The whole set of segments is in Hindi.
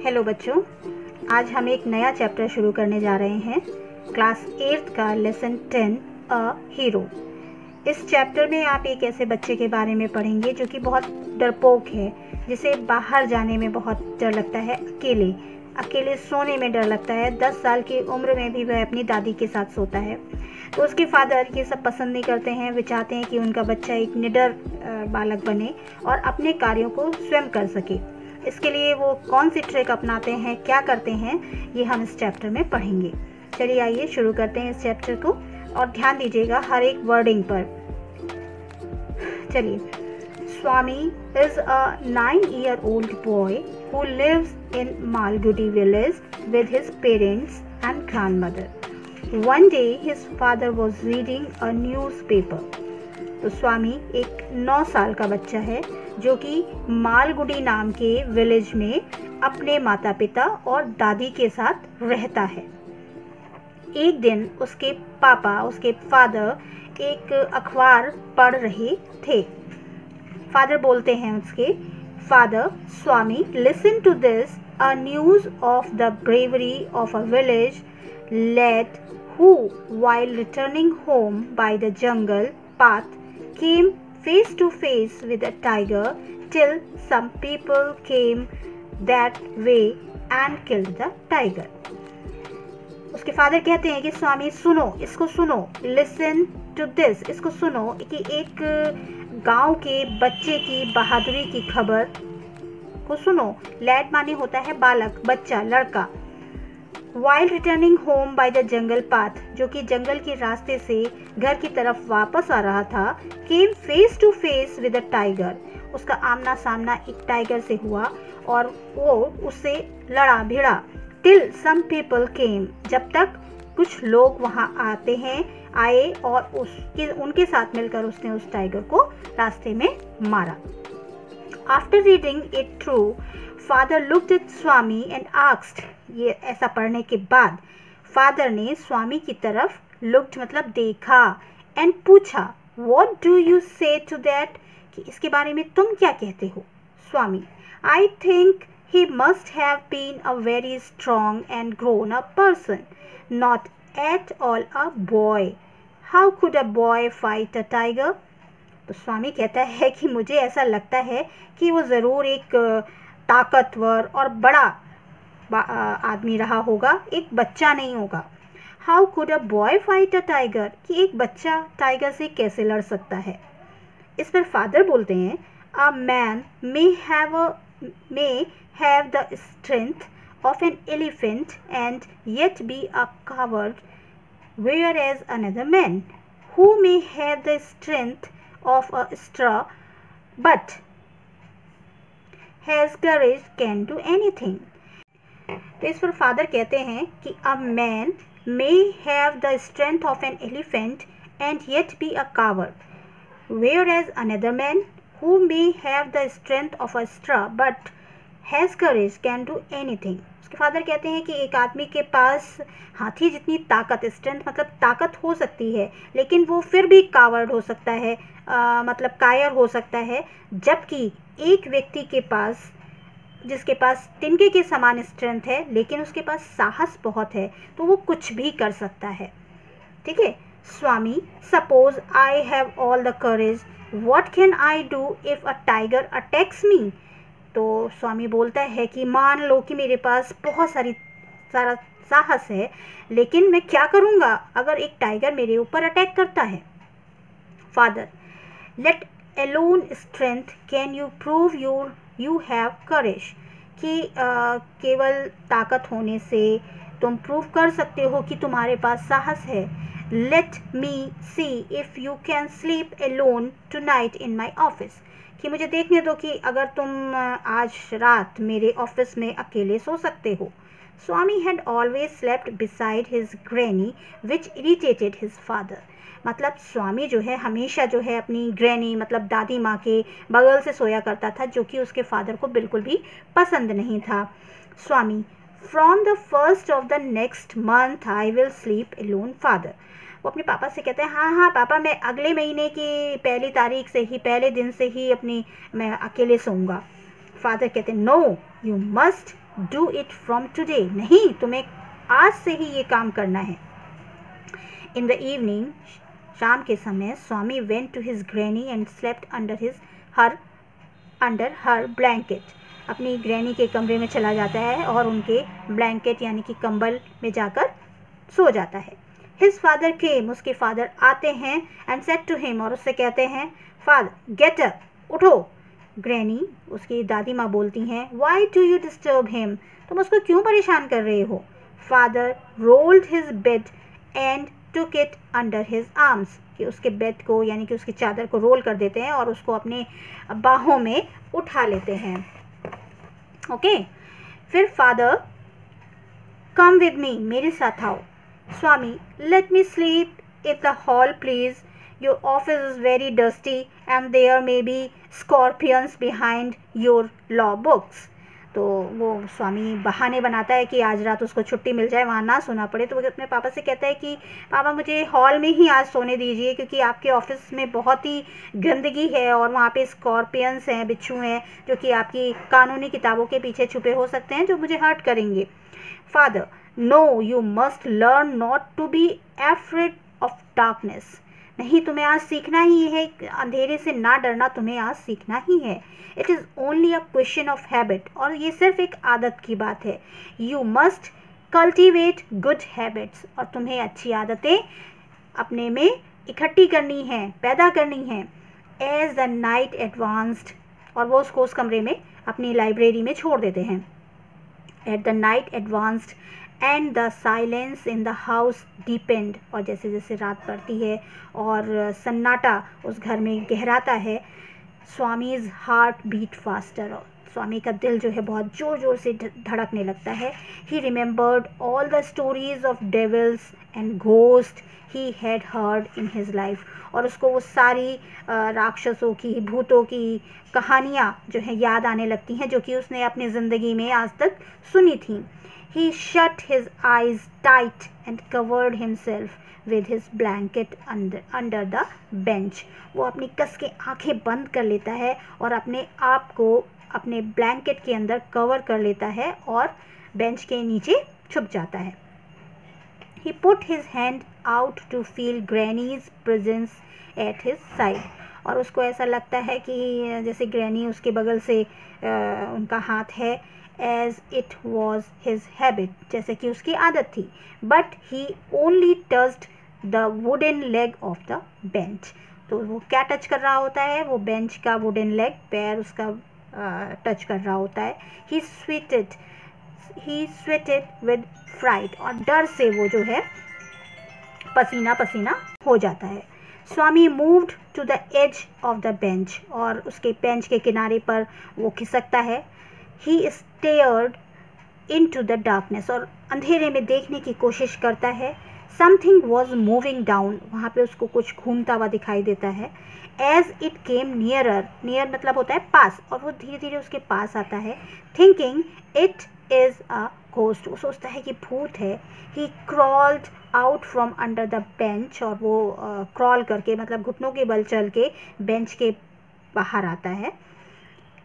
हेलो बच्चों, आज हम एक नया चैप्टर शुरू करने जा रहे हैं। क्लास 8 का लेसन 10 अ हीरो। इस चैप्टर में आप एक ऐसे बच्चे के बारे में पढ़ेंगे जो कि बहुत डरपोक है, जिसे बाहर जाने में बहुत डर लगता है, अकेले सोने में डर लगता है। 10 साल की उम्र में भी वह अपनी दादी के साथ सोता है। तो उसके फादर ये सब पसंद नहीं करते हैं। वे चाहते हैं कि उनका बच्चा एक निडर बालक बने और अपने कार्यों को स्वयं कर सके। इसके लिए वो कौन सी ट्रिक अपनाते हैं, क्या करते हैं, ये हम इस चैप्टर में पढ़ेंगे। चलिए आइए शुरू करते हैं इस चैप्टर को, और ध्यान दीजिएगा हर एक वर्डिंग पर। चलिए, Swami is a 9-year-old boy who lives in Malgudi village with his parents and grandmother. One day his father was reading a newspaper. तो स्वामी एक 9 साल का बच्चा है जो कि मालगुडी नाम के विलेज में अपने माता पिता और दादी के साथ रहता है। एक दिन उसके पापा, उसके फादर एक अखबार पढ़ रहे थे। फादर बोलते हैं उसके father, Swami, listen to this, a news of the bravery of a village lad who, while returning home by the jungle path, came face to face with a tiger till some people came that way and killed the tiger. उसके फादर कहते हैं कि स्वामी सुनो, इसको सुनो, लिसन टू दिस, इसको सुनो कि एक गांव के बच्चे की बहादुरी की खबर को सुनो। लैड माने होता है बालक, बच्चा, लड़का। While returning home by the jungle path, जो कि जंगल के रास्ते से घर की तरफ वापस आ रहा था, came face to face with a tiger. उसका आमना सामना एक टाइगर से हुआ और वो उससे लड़ा भिड़ा। Till some people came, जब तक कुछ लोग वहाँ आए और उनके साथ मिलकर उसने उस टाइगर को रास्ते में मारा। After reading it through, father looked at Swami and asked, ये ऐसा पढ़ने के बाद फादर ने स्वामी की तरफ looked मतलब देखा, and पूछा, what do you say to that, कि इसके बारे में तुम क्या कहते हो। स्वामी, I think he must have been a very strong and grown up person, not at all a boy. How could a boy fight a tiger? तो स्वामी कहता है कि मुझे ऐसा लगता है कि वो ज़रूर एक ताकतवर और बड़ा आदमी रहा होगा, एक बच्चा नहीं होगा। How could a boy fight a tiger, कि एक बच्चा टाइगर से कैसे लड़ सकता है। इस पर फादर बोलते हैं, a man may have the strength of an elephant and yet be a coward, whereas another man who may have the strength of a straw but has courage can do anything. तो इस पर फादर कहते हैं कि a man may have the strength of an elephant and yet be a coward, whereas another man who may have the strength of a straw but has courage can do anything. उसके फादर कहते हैं कि एक आदमी के पास हाथी जितनी ताकत, स्ट्रेंथ मतलब ताकत हो सकती है, लेकिन वो फिर भी कावर्ड हो सकता है, मतलब कायर हो सकता है, जबकि एक व्यक्ति के पास, जिसके पास तिनके के समान स्ट्रेंथ है लेकिन उसके पास साहस बहुत है, तो वो कुछ भी कर सकता है। ठीक है। Swami, suppose I have all the courage, what can I do if a tiger attacks me. तो स्वामी बोलता है कि मान लो कि मेरे पास बहुत सारा साहस है, लेकिन मैं क्या करूँगा अगर एक टाइगर मेरे ऊपर अटैक करता है। Father, let alone strength can you prove you have courage, कि केवल ताकत होने से तुम प्रूव कर सकते हो कि तुम्हारे पास साहस है। Let me see if you can sleep alone tonight in my office, कि मुझे देखने दो कि अगर तुम आज रात मेरे ऑफिस में अकेले सो सकते हो। Swami had always slept beside his granny which irritated his father, मतलब स्वामी जो है हमेशा जो है अपनी ग्रैनी मतलब दादी माँ के बगल से सोया करता था, जो कि उसके फादर को बिल्कुल भी पसंद नहीं था। Swami, from the first of the next month I will sleep alone. Father, वो अपने पापा से कहते हैं, हाँ पापा, मैं अगले महीने की पहली तारीख से ही, पहले दिन से ही मैं अकेले सोऊंगा। फादर कहते हैं, no, you must do it from today, नहीं तुम्हें आज से ही ये काम करना है। इन द इवनिंग, शाम के समय, Swami went to his granny and slept under her blanket, अपनी ग्रैनी के कमरे में चला जाता है और उनके ब्लैंकेट यानी कि कंबल में जाकर सो जाता है। हिज फादर केम, उसके फादर आते हैं, एंड सेड टू हिम, और उससे कहते हैं, फादर गेट अप, उठो। ग्रैनी, उसकी दादी माँ बोलती हैं, why do you disturb him, तुम उसको क्यों परेशान कर रहे हो। Father rolled his bed and took it under his arms, कि उसके बेड को यानी कि उसकी चादर को रोल कर देते हैं और उसको अपने बाहों में उठा लेते हैं। ओके, फिर फादर, कम विद मी, मेरे साथ आओ। Swami, let me sleep in the hall please, your office is very dusty and there may be scorpions behind your law books. तो वो स्वामी बहाने बनाता है कि आज रात उसको छुट्टी मिल जाए, वहाँ ना सोना पड़े। तो वो अपने पापा से कहता है कि पापा मुझे हॉल में ही आज सोने दीजिए, क्योंकि आपके ऑफिस में बहुत ही गंदगी है और वहाँ पे स्कॉर्पियंस हैं, बिच्छू हैं, जो कि आपकी कानूनी किताबों के पीछे छुपे हो सकते हैं, जो मुझे हर्ट करेंगे। Father, no, you must learn not to be afraid of darkness, नहीं तुम्हें आज सीखना ही है, अंधेरे से ना डरना तुम्हें आज सीखना ही है। It is only a question of habit, और ये सिर्फ एक आदत की बात है। You must cultivate good habits, और तुम्हें अच्छी आदतें अपने में इकट्ठी करनी है, पैदा करनी है। एज द नाइट एडवांस्ड, और वो उसको उस कमरे में अपनी लाइब्रेरी में छोड़ देते हैं। At the night advanced and the silence in the house depend, और जैसे जैसे रात पड़ती है और सन्नाटा उस घर में गहराता है, स्वामीज़ हार्ट बीट फास्टर, स्वामी का दिल जो है बहुत ज़ोर ज़ोर से धड़कने लगता है। He remembered all the stories of devils and ghost he had heard in his life, और उसको वो सारी राक्षसों की, भूतों की कहानियाँ जो हैं याद आने लगती हैं, जो कि उसने अपनी ज़िंदगी में आज तक सुनी थी। He shut his eyes tight and covered himself with his blanket under the bench. वो अपनी कस के आंखें बंद कर लेता है और अपने आप को अपने ब्लैंकेट के अंदर कवर कर लेता है और बेंच के नीचे छुप जाता है। He put his hand out to feel Granny's presence at his side. और उसको ऐसा लगता है कि जैसे ग्रैनी उसके बगल से उनका हाथ है, as it was his habit, जैसे कि उसकी आदत थी। But he only touched the wooden leg of the bench. तो वो क्या टच कर रहा होता है, वो बेंच का वुडन लेग, पैर उसका टच कर रहा होता है। He sweated with fright, और डर से वो जो है पसीना पसीना हो जाता है। Swami moved to the edge of the bench, और उसके बेंच के किनारे पर वो खिसकता है। He stared into the darkness, और अंधेरे में देखने की कोशिश करता है। Something was moving down, वहाँ पे उसको कुछ घूमता हुआ दिखाई देता है। As it came nearer, near मतलब होता है पास, और वो धीरे धीरे उसके पास आता है। Thinking it is a ghost, वो सोचता है कि भूत है। He crawled out from under the bench, और वो क्रॉल करके मतलब घुटनों के बल चल के बेंच के बाहर आता है।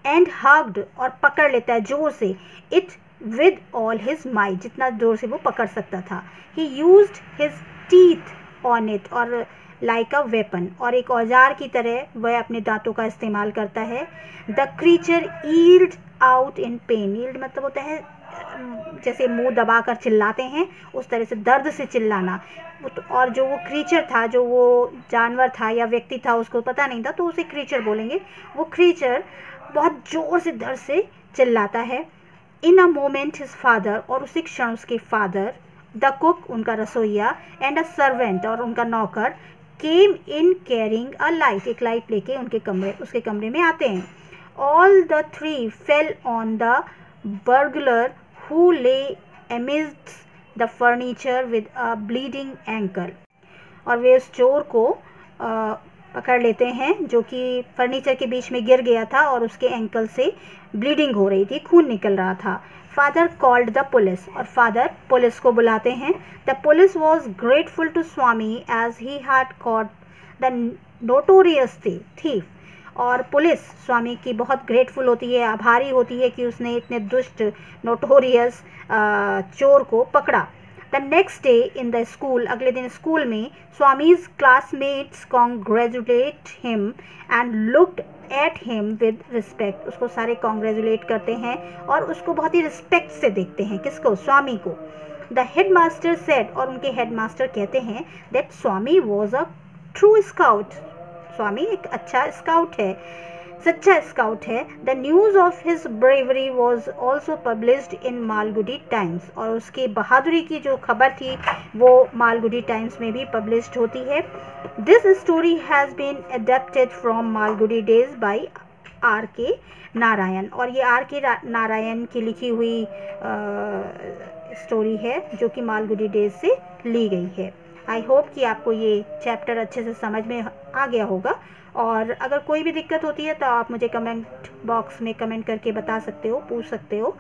एंड हग्ड, और पकड़ लेता है जोर से, it with all his might, जितना जोर से वो पकड़ सकता था। ही used his teeth on it, और लाइक अ वेपन, और एक औजार की तरह वह अपने दांतों का इस्तेमाल करता है। The creature yield out in pen, yield मतलब होता है जैसे मुंह दबाकर चिल्लाते हैं, उस तरह से दर्द से चिल्लाना। और जो वो क्रीचर था, जो वो जानवर था या व्यक्ति था, उसको पता नहीं था, तो उसे क्रीचर बोलेंगे। वो क्रीचर बहुत जोर से दर्द से चिल्लाता है। इन अ मोमेंट हिज फादर, और उसी क्षण उसके फादर, द कुक उनका रसोइया, एंड अ सर्वेंट और उनका नौकर, केम इन कैरिंग अ लाइट, एक लाइट लेके उसके कमरे में आते हैं। All the three fell on the burglar who ले amidst the furniture with a bleeding ankle, और वे उस चोर को पकड़ लेते हैं जो कि फर्नीचर के बीच में गिर गया था और उसके एंकल से ब्लीडिंग हो रही थी, खून निकल रहा था। फादर कॉल्ड द पुलिस, और फादर पुलिस को बुलाते हैं। The police was grateful to Swami as he had caught the notorious thief, और पुलिस स्वामी की बहुत ग्रेटफुल होती है, आभारी होती है कि उसने इतने दुष्ट नोटोरियस चोर को पकड़ा। The next day in the school, अगले दिन स्कूल में Swami's classmates congratulate him and looked at him with respect. उसको सारे कॉन्ग्रेचुलेट करते हैं और उसको बहुत ही रिस्पेक्ट से देखते हैं। किसको? स्वामी को। द हेडमास्टर सेड, और उनके हेडमास्टर कहते हैं that Swami was a true scout. Swami एक अच्छा स्काउट है, सच्चा स्काउट है। The news of his bravery was also published in Malgudi Times, और उसकी बहादुरी की जो खबर थी वो मालगुडी टाइम्स में भी पब्लिश्ड होती है। This story has been adapted from Malgudi Days by R.K. Narayan, और ये R.K. नारायण की लिखी हुई स्टोरी है जो कि मालगुडी डेज से ली गई है। आई होप कि आपको ये चैप्टर अच्छे से समझ में आ गया होगा, और अगर कोई भी दिक्कत होती है तो आप मुझे कमेंट बॉक्स में कमेंट करके बता सकते हो, पूछ सकते हो।